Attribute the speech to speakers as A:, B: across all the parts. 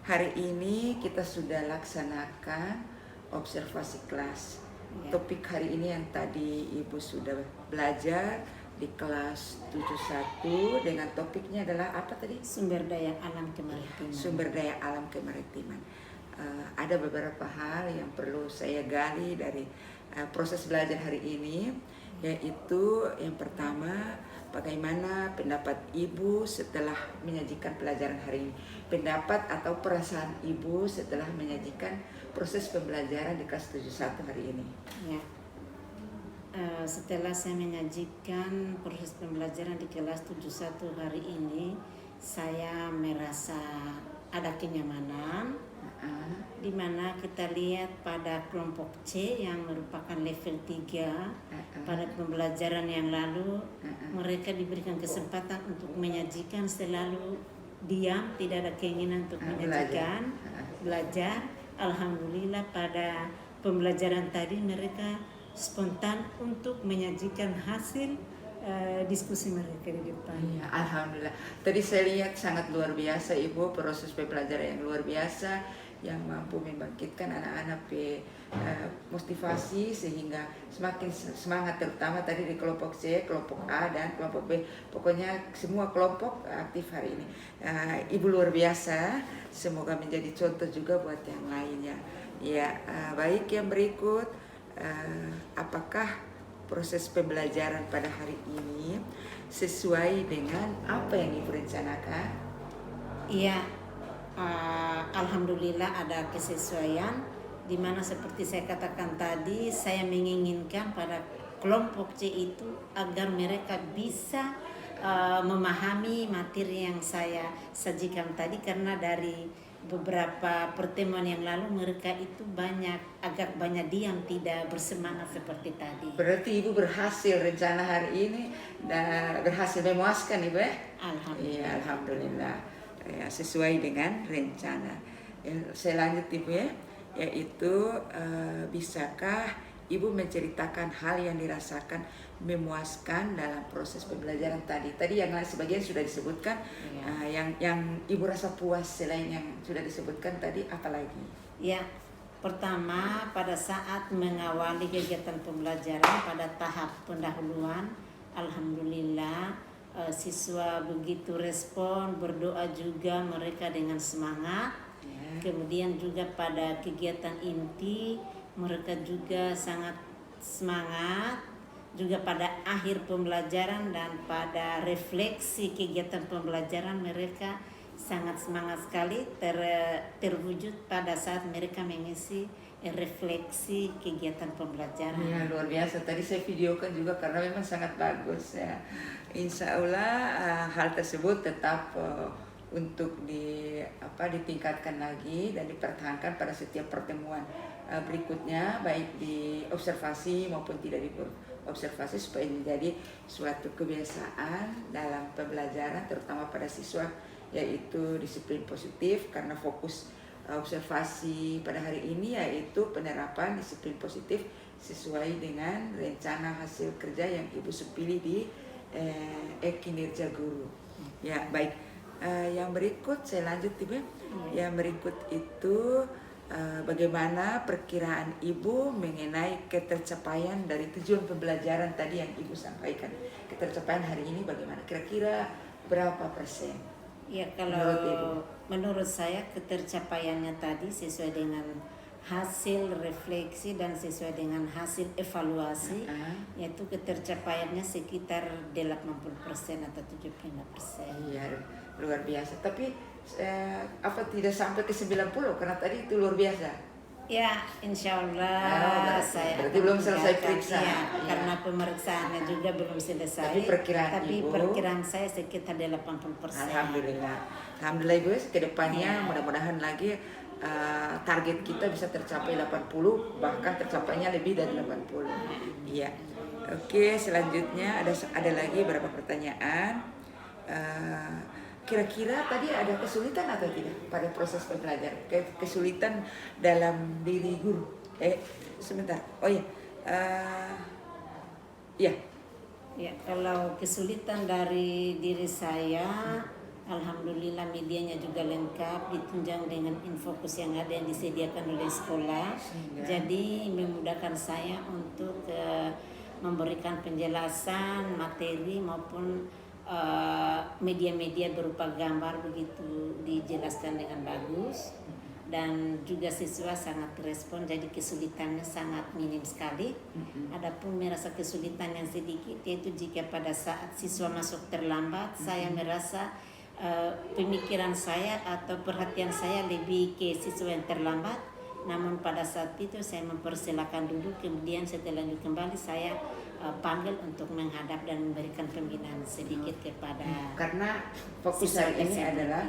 A: Hari ini kita sudah laksanakan observasi kelas. Topik hari ini yang tadi Ibu sudah belajar di kelas 71 dengan topiknya adalah apa tadi?
B: Sumber daya alam kemaritiman.
A: Sumber daya alam kemaritiman. Ada beberapa hal yang perlu saya gali dari proses belajar hari ini, yaitu yang pertama, bagaimana pendapat Ibu setelah menyajikan pelajaran hari ini? Pendapat atau perasaan Ibu setelah menyajikan proses pembelajaran di kelas 71 hari ini?
B: Ya. Setelah saya menyajikan proses pembelajaran di kelas 71 hari ini, saya merasa ada kenyamanan, di mana kita lihat pada kelompok C yang merupakan level 3 pada pembelajaran yang lalu, mereka diberikan kesempatan untuk menyajikan selalu diam, tidak ada keinginan untuk menyajikan, belajar. Alhamdulillah pada pembelajaran tadi mereka spontan untuk menyajikan hasil diskusi mereka di depan.
A: Ya, alhamdulillah. Tadi saya lihat sangat luar biasa Ibu, proses pembelajaran yang luar biasa yang mampu membangkitkan anak-anak motivasi sehingga semakin semangat, terutama tadi di kelompok C, kelompok A dan kelompok B. Pokoknya semua kelompok aktif hari ini. Ibu luar biasa. Semoga menjadi contoh juga buat yang lainnya. Ya, baik, yang berikut, apakah proses pembelajaran pada hari ini sesuai dengan apa yang Ibu rencanakan?
B: Iya, alhamdulillah ada kesesuaian, di mana seperti saya katakan tadi, saya menginginkan pada kelompok C itu agar mereka bisa memahami materi yang saya sajikan tadi, karena dari beberapa pertemuan yang lalu mereka itu agak banyak diam, tidak bersemangat seperti tadi.
A: Berarti Ibu berhasil rencana hari ini dan berhasil memuaskan Ibu ya?
B: Alhamdulillah.
A: Iya, alhamdulillah. Ya, sesuai dengan rencana. Ya, saya lanjut Ibu ya, yaitu bisakah Ibu menceritakan hal yang dirasakan memuaskan dalam proses pembelajaran tadi? Tadi yang lain sebagian sudah disebutkan, yang Ibu rasa puas selain yang sudah disebutkan tadi, apa lagi?
B: Ya, pertama pada saat mengawali kegiatan pembelajaran pada tahap pendahuluan, alhamdulillah siswa begitu respon, berdoa juga mereka dengan semangat. Kemudian juga pada kegiatan inti mereka juga sangat semangat, juga pada akhir pembelajaran dan pada refleksi kegiatan pembelajaran mereka sangat semangat sekali, terwujud pada saat mereka mengisi refleksi kegiatan pembelajaran.
A: Ya, luar biasa. Tadi saya videokan juga karena memang sangat bagus ya. Insya Allah hal tersebut tetap untuk ditingkatkan lagi dan dipertahankan pada setiap pertemuan berikutnya, baik di observasi maupun tidak di observasi, supaya menjadi suatu kebiasaan dalam pembelajaran, terutama pada siswa, yaitu disiplin positif. Karena fokus observasi pada hari ini yaitu penerapan disiplin positif sesuai dengan rencana hasil kerja yang Ibu pilih di kinerja guru. Ya, baik. Yang berikut saya lanjut Ibu. Yang berikut itu bagaimana perkiraan Ibu mengenai ketercapaian dari tujuan pembelajaran tadi yang Ibu sampaikan? Ketercapaian hari ini bagaimana? Kira-kira berapa persen?
B: Ya, kalau menurut saya ketercapaiannya tadi sesuai dengan hasil refleksi dan sesuai dengan hasil evaluasi, yaitu ketercapaiannya sekitar 80% atau 75%.
A: Iya, luar biasa. Tapi apa tidak sampai ke 90? Karena tadi itu luar biasa.
B: Ya, insya Allah saya
A: berarti belum selesai periksa.
B: Ya, karena pemeriksaannya juga belum selesai.
A: Tapi perkiraan Ibu,
B: perkiraan saya sekitar 80%.
A: Alhamdulillah. Alhamdulillah Ibu, kedepannya mudah-mudahan lagi target kita bisa tercapai 80, bahkan tercapainya lebih dari 80. Iya. Oke, selanjutnya ada lagi beberapa pertanyaan. Kira-kira tadi ada kesulitan atau tidak pada proses pembelajaran? Kesulitan dalam diri guru? Sebentar. Oh iya.
B: Ya, kalau kesulitan dari diri saya, Alhamdulillah medianya juga lengkap, ditunjang dengan infokus yang ada yang disediakan oleh sekolah. Jadi memudahkan saya untuk memberikan penjelasan materi maupun media-media berupa gambar begitu dijelaskan dengan bagus. Dan juga siswa sangat respon, jadi kesulitannya sangat minim sekali. Adapun merasa kesulitan yang sedikit yaitu jika pada saat siswa masuk terlambat, saya merasa pemikiran saya atau perhatian saya lebih ke siswa yang terlambat. Namun pada saat itu saya mempersilakan duduk, kemudian setelah lanjut kembali saya panggil untuk menghadap dan memberikan pembinaan sedikit kepada
A: karena fokus hari ini adalah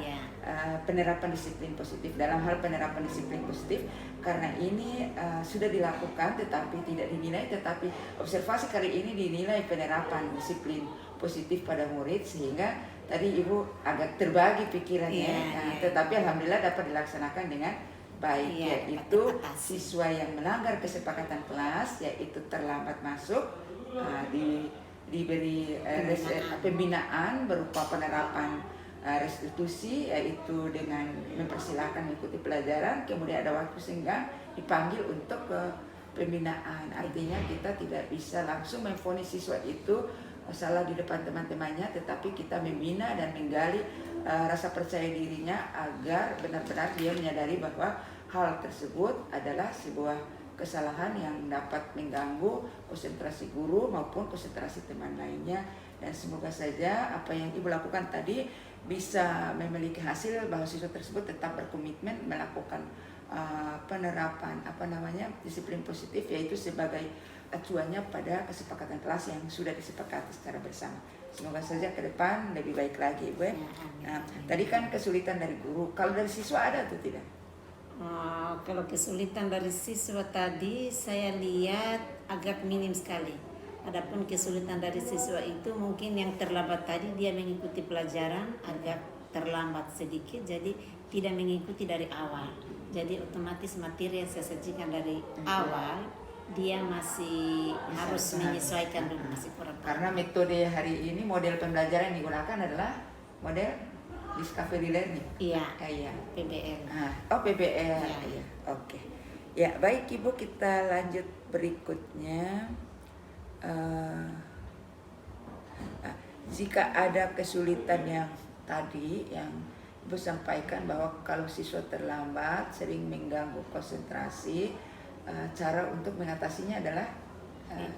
A: penerapan disiplin positif. Dalam hal penerapan disiplin positif, karena ini sudah dilakukan tetapi tidak dinilai, tetapi observasi kali ini dinilai penerapan disiplin positif pada murid, sehingga tadi Ibu agak terbagi pikirannya, tetapi alhamdulillah dapat dilaksanakan dengan baik, yaitu siswa yang melanggar kesepakatan kelas, yaitu terlambat masuk, diberi pembinaan berupa penerapan restitusi, yaitu dengan mempersilahkan mengikuti pelajaran, kemudian ada waktu sehingga dipanggil untuk pembinaan. Artinya kita tidak bisa langsung memvonis siswa itu salah di depan teman-temannya, tetapi kita membina dan menggali rasa percaya dirinya agar benar-benar dia menyadari bahwa hal tersebut adalah sebuah kesalahan yang dapat mengganggu konsentrasi guru maupun konsentrasi teman lainnya. Dan semoga saja apa yang Ibu lakukan tadi bisa memiliki hasil, bahwa siswa tersebut tetap berkomitmen melakukan penerapan disiplin positif, yaitu sebagai acuannya pada kesepakatan kelas yang sudah disepakati secara bersama. Semoga saja ke depan lebih baik lagi, Ibu. Nah, tadi kan kesulitan dari guru, kalau dari siswa ada atau tidak?
B: Kalau kesulitan dari siswa tadi saya lihat agak minim sekali. Adapun kesulitan dari siswa itu mungkin yang terlambat tadi, dia mengikuti pelajaran agak terlambat sedikit, jadi tidak mengikuti dari awal. Jadi otomatis materi yang saya sajikan dari awal dia masih harus menyesuaikan dulu, masih kurang.
A: Karena metode hari ini, model pembelajaran yang digunakan adalah model Discovery Learning.
B: Iya. PBL.
A: PBL. Iya. Oke. Ya, baik Ibu, kita lanjut berikutnya. Jika ada kesulitan yang tadi yang Ibu sampaikan, bahwa kalau siswa terlambat sering mengganggu konsentrasi, cara untuk mengatasinya adalah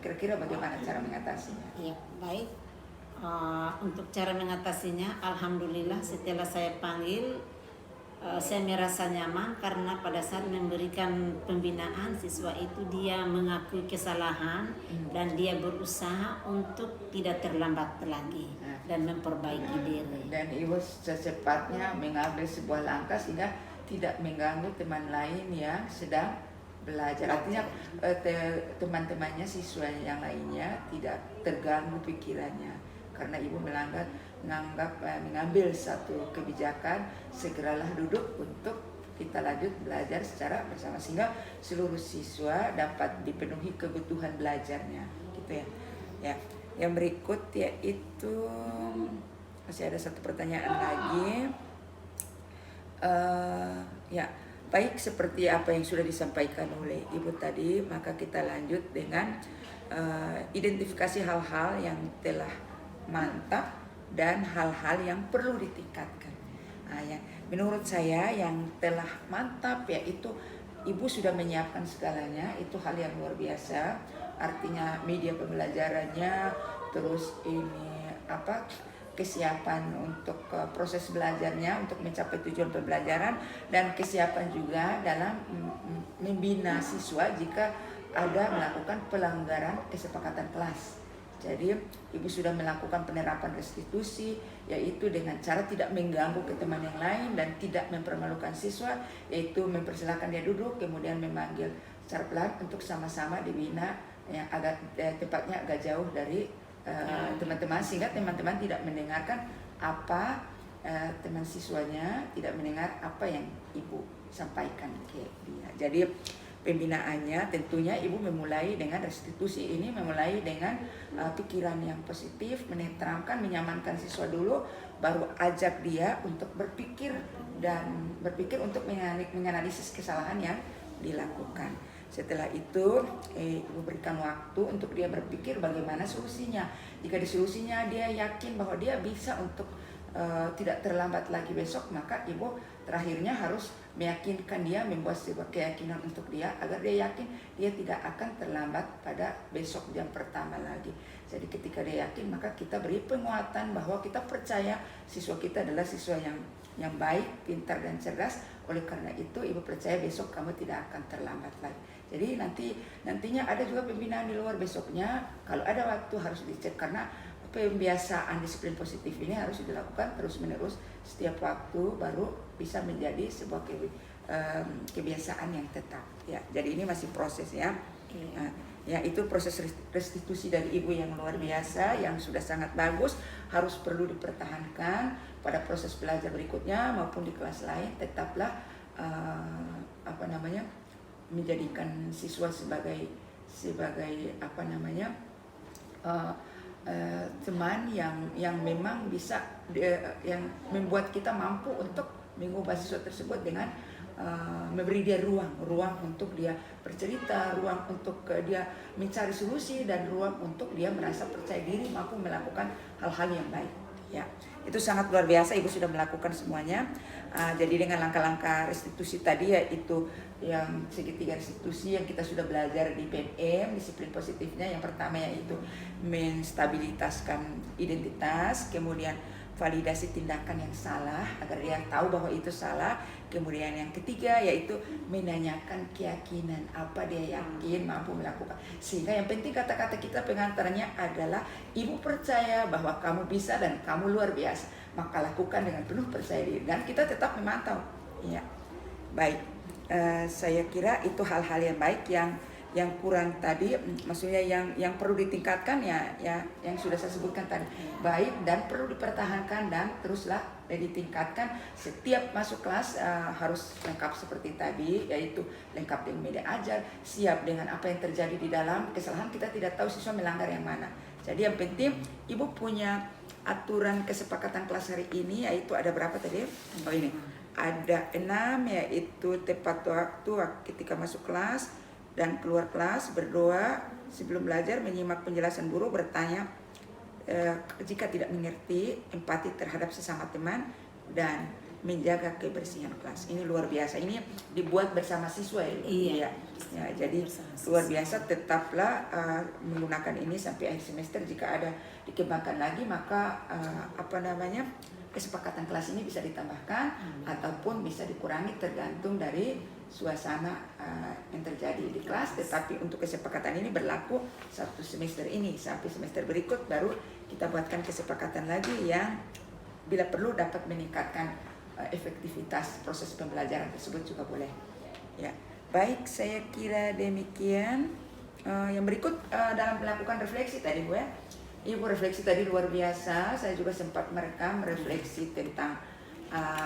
A: kira-kira bagaimana cara mengatasinya?
B: Iya, baik. Untuk cara mengatasinya, alhamdulillah setelah saya panggil, saya merasa nyaman karena pada saat memberikan pembinaan siswa itu dia mengakui kesalahan dan dia berusaha untuk tidak terlambat lagi dan memperbaiki diri.
A: Dan Ibu secepatnya mengambil sebuah langkah sehingga tidak mengganggu teman lain yang sedang belajar. Artinya teman-temannya, siswa yang lainnya tidak terganggu pikirannya. Karena Ibu mengambil satu kebijakan, segeralah duduk untuk kita lanjut belajar secara bersama, sehingga seluruh siswa dapat dipenuhi kebutuhan belajarnya, gitu ya. Ya, yang berikut yaitu masih ada satu pertanyaan lagi. Baik, seperti apa yang sudah disampaikan oleh Ibu tadi, maka kita lanjut dengan identifikasi hal-hal yang telah mantap dan hal-hal yang perlu ditingkatkan. Menurut saya yang telah mantap yaitu Ibu sudah menyiapkan segalanya, itu hal yang luar biasa. Artinya media pembelajarannya, terus ini kesiapan untuk proses belajarnya untuk mencapai tujuan pembelajaran, dan kesiapan juga dalam membina siswa jika ada melakukan pelanggaran kesepakatan kelas. Jadi Ibu sudah melakukan penerapan restitusi, yaitu dengan cara tidak mengganggu ke teman yang lain dan tidak mempermalukan siswa, yaitu mempersilahkan dia duduk, kemudian memanggil secara pelan untuk sama-sama dibina yang agak tepatnya agak jauh dari teman-teman, sehingga teman-teman tidak mendengarkan apa teman siswanya tidak mendengar apa yang Ibu sampaikan ke dia. Jadi pembinaannya tentunya ibu memulai dengan restitusi ini, memulai dengan pikiran yang positif, menenteramkan, menyamankan siswa dulu, baru ajak dia untuk berpikir untuk menganalisis kesalahan yang dilakukan. Setelah itu ibu berikan waktu untuk dia berpikir bagaimana solusinya. Jika di solusinya dia yakin bahwa dia bisa untuk tidak terlambat lagi besok, maka ibu terakhirnya harus meyakinkan dia, membuat sebuah keyakinan untuk dia agar dia yakin dia tidak akan terlambat pada besok jam pertama lagi. Jadi ketika dia yakin, maka kita beri penguatan bahwa kita percaya siswa kita adalah siswa yang baik, pintar dan cerdas. Oleh karena itu ibu percaya besok kamu tidak akan terlambat lagi. Jadi nantinya ada juga pembinaan di luar besoknya. Kalau ada waktu harus dicek, karena pembiasaan disiplin positif ini harus dilakukan terus-menerus setiap waktu, baru bisa menjadi sebuah kebiasaan yang tetap. Ya, jadi ini masih proses ya. Ya, itu proses restitusi dari ibu yang luar biasa, yang sudah sangat bagus, harus perlu dipertahankan pada proses belajar berikutnya maupun di kelas lain. Tetaplah menjadikan siswa sebagai teman yang memang bisa yang membuat kita mampu untuk mengubah siswa tersebut dengan memberi dia ruang untuk dia bercerita, ruang untuk dia mencari solusi, dan ruang untuk dia merasa percaya diri mampu melakukan hal-hal yang baik. Ya, itu sangat luar biasa, ibu sudah melakukan semuanya. Jadi dengan langkah-langkah restitusi tadi, yaitu yang segitiga restitusi yang kita sudah belajar di PMM, disiplin positifnya. Yang pertama yaitu menstabilitaskan identitas, kemudian validasi tindakan yang salah agar dia tahu bahwa itu salah. Kemudian yang ketiga yaitu menanyakan keyakinan, apa dia yakin mampu melakukan. Sehingga yang penting kata-kata kita pengantarnya adalah ibu percaya bahwa kamu bisa dan kamu luar biasa, maka lakukan dengan penuh percaya diri, dan kita tetap memantau. Ya, baik. Saya kira itu hal-hal yang baik yang kurang tadi, maksudnya yang perlu ditingkatkan ya yang sudah saya sebutkan tadi, baik dan perlu dipertahankan dan teruslah ditingkatkan. Setiap masuk kelas harus lengkap seperti tadi, yaitu lengkap dengan media ajar, siap dengan apa yang terjadi di dalam kesalahan. Kita tidak tahu siswa melanggar yang mana. Jadi yang penting ibu punya aturan kesepakatan kelas hari ini, yaitu ada berapa tadi? Oh ini ada 6, yaitu tepat waktu ketika masuk kelas dan keluar kelas, berdoa sebelum belajar, menyimak penjelasan guru, bertanya jika tidak mengerti, empati terhadap sesama teman, dan menjaga kebersihan kelas. Ini luar biasa. Ini dibuat bersama siswa ya.
B: Iya.
A: Ya, jadi luar biasa. Tetaplah menggunakan ini sampai akhir semester. Jika ada dikembangkan lagi, maka kesepakatan kelas ini bisa ditambahkan ataupun bisa dikurangi tergantung dari suasana yang terjadi di kelas. Tetapi untuk kesepakatan ini berlaku 1 semester ini sampai semester berikut, baru kita buatkan kesepakatan lagi yang bila perlu dapat meningkatkan efektivitas proses pembelajaran tersebut juga boleh. Ya, baik, saya kira demikian. Yang berikut dalam melakukan refleksi tadi Bu ya. Ibu refleksi tadi luar biasa. Saya juga sempat merekam refleksi tentang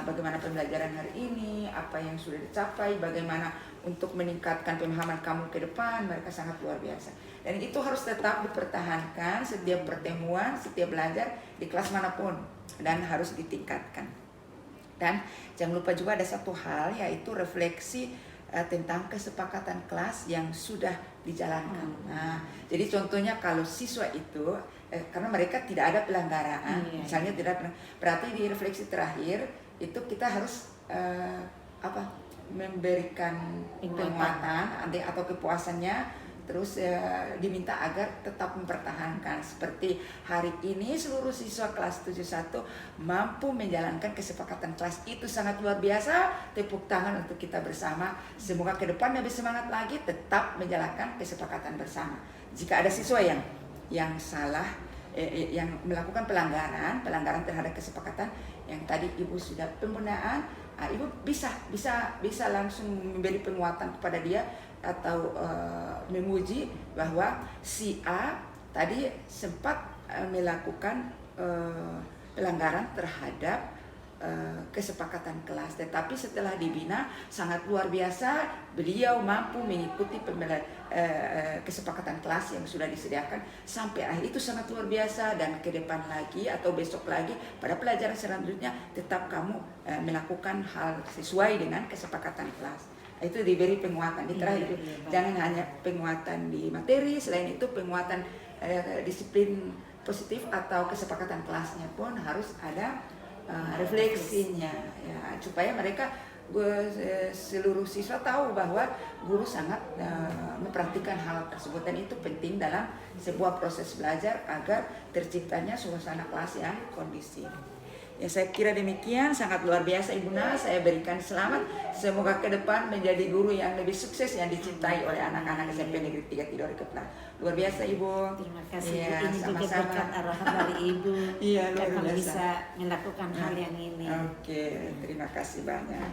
A: bagaimana pembelajaran hari ini, apa yang sudah dicapai, bagaimana untuk meningkatkan pemahaman kamu ke depan. Mereka sangat luar biasa. Dan itu harus tetap dipertahankan setiap pertemuan, setiap belajar di kelas manapun, dan harus ditingkatkan. Dan jangan lupa juga ada satu hal, yaitu refleksi tentang kesepakatan kelas yang sudah dijalankan. Nah, jadi contohnya kalau siswa itu karena mereka tidak ada pelanggaran, misalnya tidak, berarti di refleksi terakhir itu kita harus memberikan penguatan atau kepuasannya. Terus diminta agar tetap mempertahankan. Seperti hari ini seluruh siswa kelas 71 mampu menjalankan kesepakatan kelas. Itu sangat luar biasa. Tepuk tangan untuk kita bersama. Semoga ke depan lebih semangat lagi, tetap menjalankan kesepakatan bersama. Jika ada siswa yang salah, yang melakukan pelanggaran terhadap kesepakatan yang tadi ibu sudah pembinaan, ibu bisa langsung memberi penguatan kepada dia atau memuji bahwa si A tadi sempat melakukan pelanggaran terhadap kesepakatan kelas. Tetapi setelah dibina sangat luar biasa, beliau mampu mengikuti kesepakatan kelas yang sudah disediakan sampai akhir. Itu sangat luar biasa, dan ke depan lagi atau besok lagi pada pelajaran selanjutnya tetap kamu melakukan hal sesuai dengan kesepakatan kelas. Itu diberi penguatan di terakhir. Jangan hanya penguatan di materi, selain itu penguatan disiplin positif atau kesepakatan kelasnya pun harus ada refleksinya, ya, supaya mereka seluruh siswa tahu bahwa guru sangat memperhatikan hal tersebut, dan itu penting dalam sebuah proses belajar agar terciptanya suasana kelas yang kondusif. Ya, saya kira demikian, sangat luar biasa Ibu Na. Saya berikan selamat, semoga ke depan menjadi guru yang lebih sukses yang dicintai oleh anak-anak SMP Negeri 3 Tidore Kepulauan. Luar biasa Ibu.
B: Terima kasih
A: Ya,
B: Bu. Ini juga berkat arahan dari Ibu.
A: Iya, luar
B: Kakak
A: biasa.
B: bisa melakukan hal yang ini.
A: Oke, terima kasih banyak.